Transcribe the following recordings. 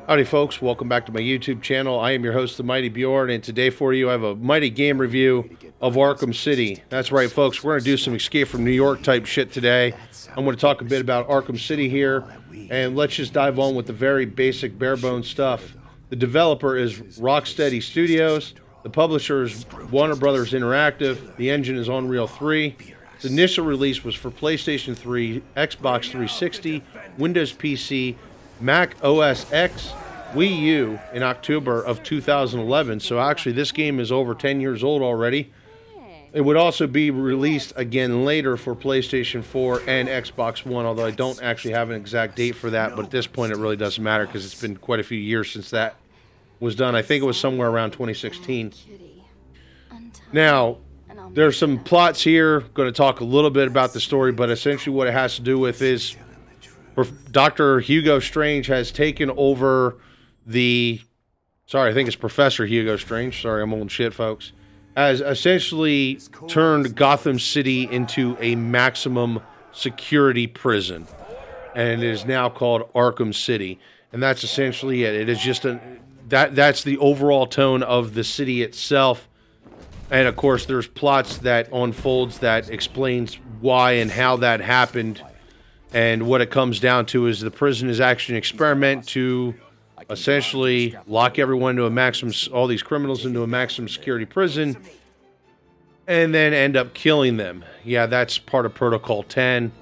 Howdy folks, welcome back to my YouTube channel. I am your host, the Mighty Bjorn, and today for you I have a mighty game review of Arkham City. That's right folks, we're going to do some Escape from New York type shit today. I'm going to talk a bit about Arkham City here, and let's just dive on with the very basic bare bones stuff. The developer is Rocksteady Studios, the publisher is Warner Brothers Interactive, the engine is Unreal 3. Its initial release was for PlayStation 3, Xbox 360, Windows PC, Mac OS X, Wii U in October of 2011. So actually this game is over 10 years old already. It would also be released again later for PlayStation 4 and Xbox One, although I don't actually have an exact date for that, but at this point it really doesn't matter because it's been quite a few years since that was done. I think it was somewhere around 2016. Now, there's some plots here. Going to talk a little bit about the story, but essentially what it has to do with is Dr. Hugo Strange has taken over I think it's Professor Hugo Strange. Sorry, I'm old shit, folks. Has essentially turned Gotham City into a maximum security prison. And it is now called Arkham City. And that's essentially it. It is just that's the overall tone of the city itself. And of course, there's plots that unfolds that explains why and how that happened. And what it comes down to is the prison is actually an experiment to essentially lock everyone into all these criminals into a maximum security prison, and then end up killing them. Yeah, that's part of Protocol 10.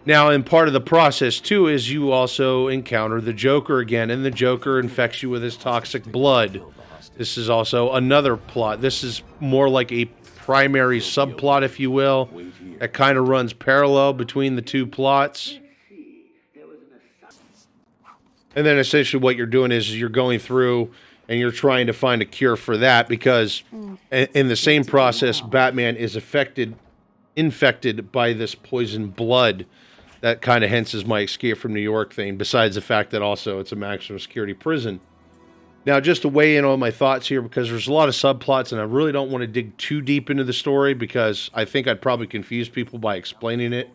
Now, in part of the process, too, is you also encounter the Joker again, and the Joker infects you with his toxic blood. This is also another plot. This is more like a primary subplot, if you will, that kind of runs parallel between the two plots. And then essentially what you're doing is you're going through and you're trying to find a cure for that, because in the same process, Batman is infected by this poison blood. That kind of hence is my Escape from New York thing, besides the fact that also it's a maximum security prison. Now, just to weigh in on my thoughts here, because there's a lot of subplots, and I really don't want to dig too deep into the story, because I think I'd probably confuse people by explaining it.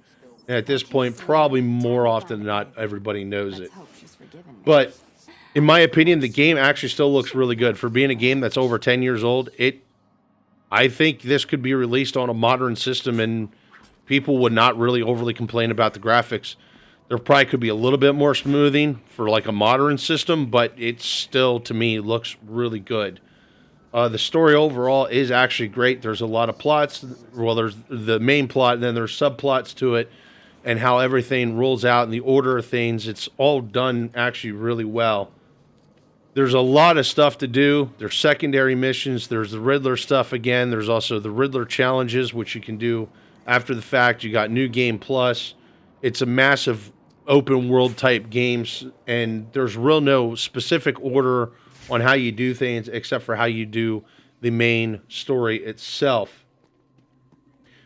And at this point, probably more often than not, everybody knows it. But in my opinion, the game actually still looks really good. For being a game that's over 10 years old, I think this could be released on a modern system, and people would not really overly complain about the graphics. There probably could be a little bit more smoothing for like a modern system, but it still, to me, looks really good. The story overall is actually great. There's a lot of plots. Well, there's the main plot, and then there's subplots to it, and how everything rolls out and the order of things. It's all done actually really well. There's a lot of stuff to do. There's secondary missions. There's the Riddler stuff again. There's also the Riddler challenges, which you can do after the fact. You got New Game Plus. It's a massive open world type games, and there's real no specific order on how you do things except for how you do the main story itself.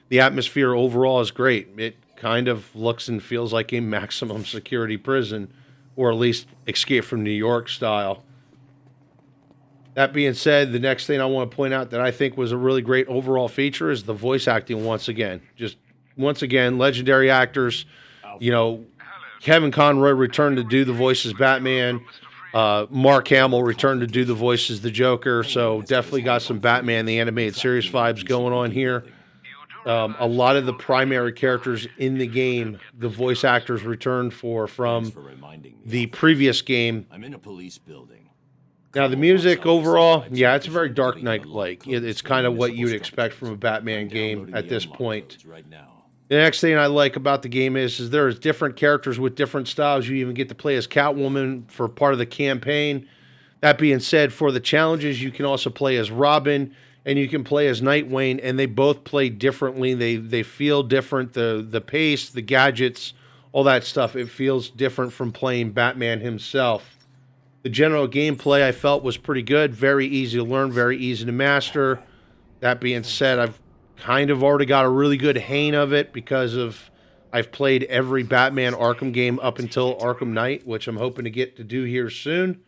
The atmosphere overall is great. It kind of looks and feels like a maximum security prison, or at least Escape from New York style. That being said, the next thing I want to point out that I think was a really great overall feature is the voice acting once again. Just once again, legendary actors. You know, Kevin Conroy returned to do the voice as Batman. Mark Hamill returned to do the voice as the Joker. So definitely got some Batman the Animated Series vibes going on here. A lot of the primary characters in the game, the voice actors returned from the previous game. I'm in a police building. Now, the music overall, yeah, it's a very Dark Knight-like. It's kind of what you would expect from a Batman game at this point. The next thing I like about the game is there's different characters with different styles. You even get to play as Catwoman for part of the campaign. That being said, for the challenges, you can also play as Robin, and you can play as Nightwing, and they both play differently. They feel different. The pace, the gadgets, all that stuff, it feels different from playing Batman himself. The general gameplay I felt was pretty good. Very easy to learn, very easy to master. That being said, I've kind of already got a really good hang of it because I've played every Batman Arkham game up until Arkham Knight, which I'm hoping to get to do here soon.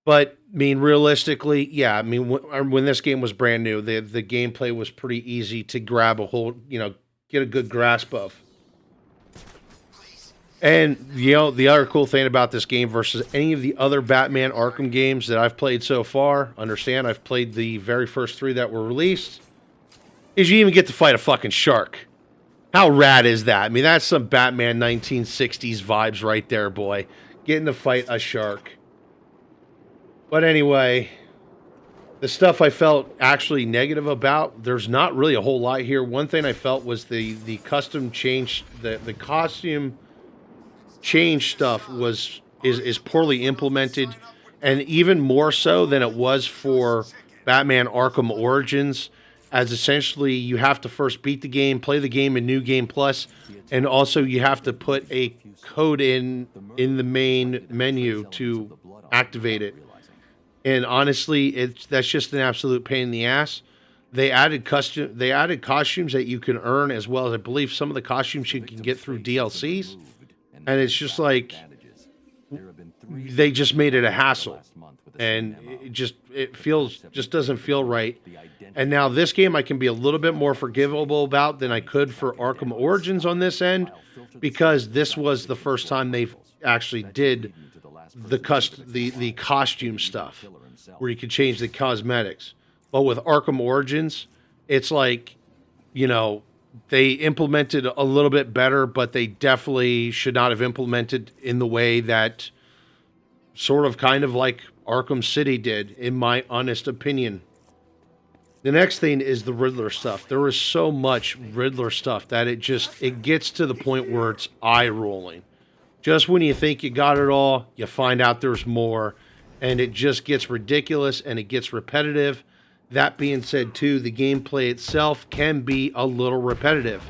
But, I mean, realistically, yeah, I mean, when this game was brand new, the gameplay was pretty easy to grab a hold, get a good grasp of. And you know, the other cool thing about this game versus any of the other Batman Arkham games that I've played so far, understand I've played the very first 3 that were released, is you even get to fight a fucking shark. How rad is that? I mean, that's some Batman 1960s vibes right there, boy. Getting to fight a shark. But anyway, the stuff I felt actually negative about, there's not really a whole lot here. One thing I felt was the custom change, the costume change stuff is poorly implemented, and even more so than it was for Batman Arkham Origins, as essentially you have to first beat the game, play the game in New Game Plus, and also you have to put a code in the main menu to activate it. And honestly, that's just an absolute pain in the ass. They added costumes that you can earn, as well as I believe some of the costumes you can get through DLCs. And it's just like they just made it a hassle, and it just doesn't feel right. And now this game I can be a little bit more forgivable about than I could for Arkham Origins on this end, because this was the first time they've actually did the costume stuff where you could change the cosmetics. But with Arkham Origins, it's like, you know, they implemented a little bit better, but they definitely should not have implemented in the way that sort of kind of like Arkham City did, in my honest opinion. The next thing is the Riddler stuff. There is so much Riddler stuff that it gets to the point where it's eye-rolling. Just when you think you got it all, you find out there's more, and it just gets ridiculous and it gets repetitive. That being said, too, the gameplay itself can be a little repetitive.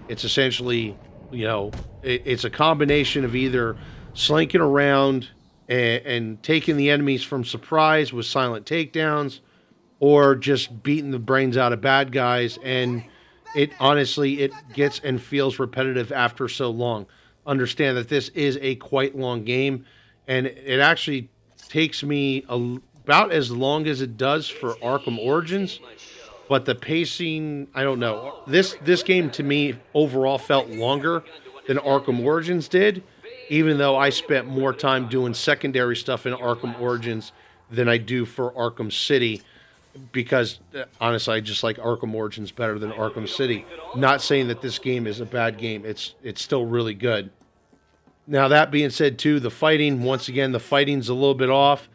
It's essentially, you know, it's a combination of either slinking around and taking the enemies from surprise with silent takedowns, or just beating the brains out of bad guys. And it gets and feels repetitive after so long. Understand that this is a quite long game, and it actually takes me about as long as it does for Arkham Origins, but the pacing, I don't know. This game to me overall felt longer than Arkham Origins did, even though I spent more time doing secondary stuff in Arkham Origins than I do for Arkham City, because honestly, I just like Arkham Origins better than Arkham City. Not saying that this game is a bad game. It's still really good. Now, that being said, too, the fighting, once again, the fighting's a little bit off.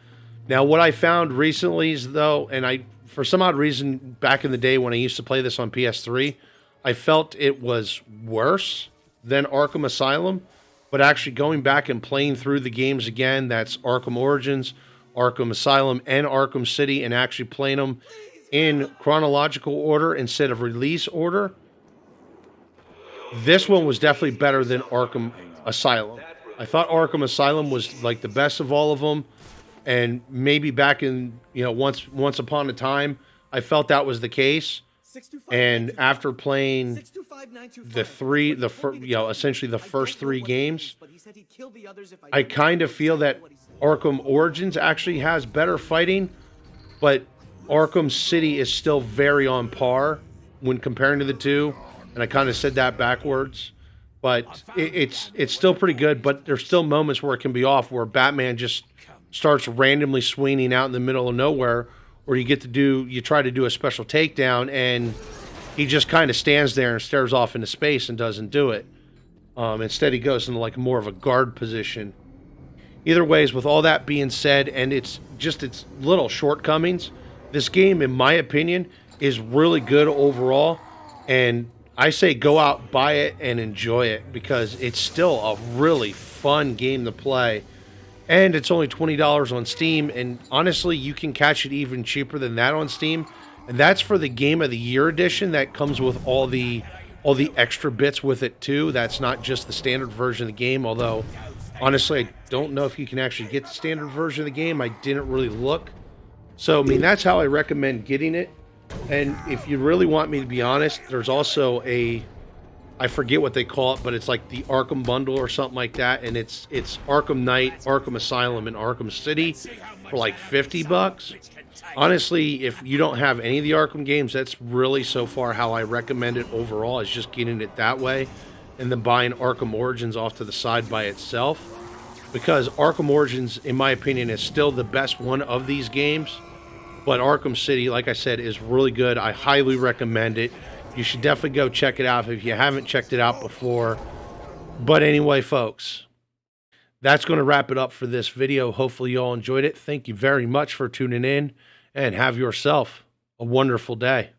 Now, what I found recently is, though, and for some odd reason, back in the day when I used to play this on PS3, I felt it was worse than Arkham Asylum. But actually going back and playing through the games again, that's Arkham Origins, Arkham Asylum, and Arkham City, and actually playing them in chronological order instead of release order, this one was definitely better than Arkham Asylum. I thought Arkham Asylum was like the best of all of them. And maybe back in, you know, once upon a time, I felt that was the case. And after playing essentially the first 3 games, I kind of feel that Arkham Origins actually has better fighting, but Arkham City is still very on par when comparing to the two. And I kind of said that backwards, but it's still pretty good. But there's still moments where it can be off, where Batman just starts randomly swinging out in the middle of nowhere, or you try to do a special takedown, and he just kind of stands there and stares off into space and doesn't do it. Instead, he goes into like more of a guard position. Either ways, with all that being said, and its little shortcomings, this game, in my opinion, is really good overall. And I say go out, buy it, and enjoy it, because it's still a really fun game to play. And it's only $20 on Steam, and honestly, you can catch it even cheaper than that on Steam. And that's for the Game of the Year edition that comes with all the extra bits with it too. That's not just the standard version of the game, although honestly, I don't know if you can actually get the standard version of the game. I didn't really look. So, I mean, that's how I recommend getting it. And if you really want me to be honest, there's also I forget what they call it, but it's like the Arkham Bundle or something like that, and it's Arkham Knight, Arkham Asylum, and Arkham City for like $50. Honestly, if you don't have any of the Arkham games, that's really so far how I recommend it overall, is just getting it that way. and then buying Arkham Origins off to the side by itself. Because Arkham Origins, in my opinion, is still the best one of these games. But Arkham City, like I said, is really good. I highly recommend it. You should definitely go check it out if you haven't checked it out before. But anyway, folks, that's going to wrap it up for this video. Hopefully you all enjoyed it. Thank you very much for tuning in, and have yourself a wonderful day.